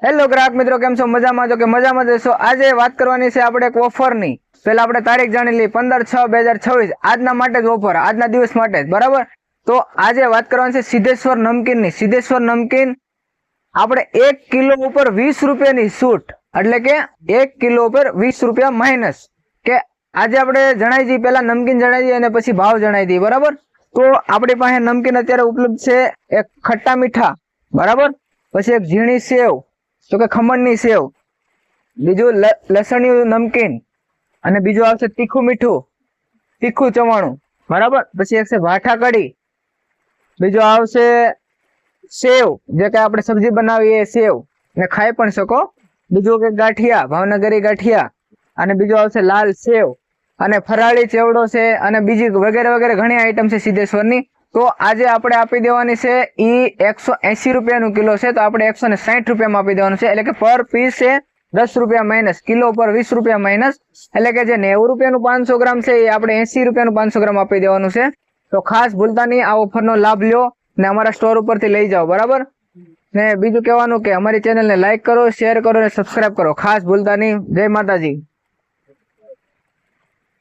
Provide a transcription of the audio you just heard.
Hello ગ્રાહક મિત્રો, કેમ છો? મજામાં છો કે મજામાં જશો? આજે વાત કરવાની છે આપણે એક ઓફરની. પહેલા આપણે તારીખ જાણી લઈએ, 15/6/2026. આજના માટે જ ઓફર, આજના દિવસ માટે જ, બરાબર. તો આજે વાત કરવાની છે સિદ્ધેશ્વર નમકીનની. સિદ્ધેશ્વર નમકીન આપણે 1 કિલો ઉપર 20 રૂપિયાની છૂટ, એટલે કે 1 કિલો ઉપર 20 રૂપિયા માઇનસ. કે આજે આપણે જણાવી દઈએ, પહેલા નમકીન જણાવી દઈએ અને પછી ભાવ જણાવી દઈએ, બરાબર. તો આપણી પાસે નમકીન અત્યારે ઉપલબ્ધ છે એક ખટ્ટા મીઠા, બરાબર. પછી એક ઝીણી સેવ, તો કે ખમણની સેવ. બીજું લસણિયું નમકીન, અને બીજું આવશે તીખું મીઠું, તીખું ચવાણું, બરાબર. પછી એક છે વાઠા કઢી. બીજું આવશે સેવ, જે કે આપણે સબ્જી બનાવીએ એ સેવ ને ખાઈ પણ શકો. બીજું કે ગાંઠિયા, ભાવનગરી ગાંઠિયા. અને બીજું આવશે લાલ સેવ, અને ફરાળી ચેવડો છે, અને બીજી વગેરે વગેરે ઘણી આઈટમ છે સિદ્ધેશ્વરની. તો આજે આપણે આપી દેવાની છે ઈ 180 રૂપિયાનું કિલો છે, તો આપણે 160 રૂપિયામાં આપી દેવાનું છે. એટલે કે પર પીસ છે 10 રૂપિયા માઇનસ, કિલો પર 20 રૂપિયા માઇનસ. એટલે કે જે 90 રૂપિયાનું 500 ગ્રામ છે એ આપણે 80 રૂપિયાનું 500 ગ્રામ આપી દેવાનું છે. તો ખાસ ભૂલતા નહીં, આ ઓફરનો લાભ લ્યો ને અમારા સ્ટોર ઉપરથી લઈ જાઓ, બરાબર. ને બીજું કહેવાનું કે અમારી ચેનલને લાઈક કરો, શેર કરો અને સબસ્ક્રાઇબ કરો. ખાસ ભૂલતા નહીં. જય માતાજી.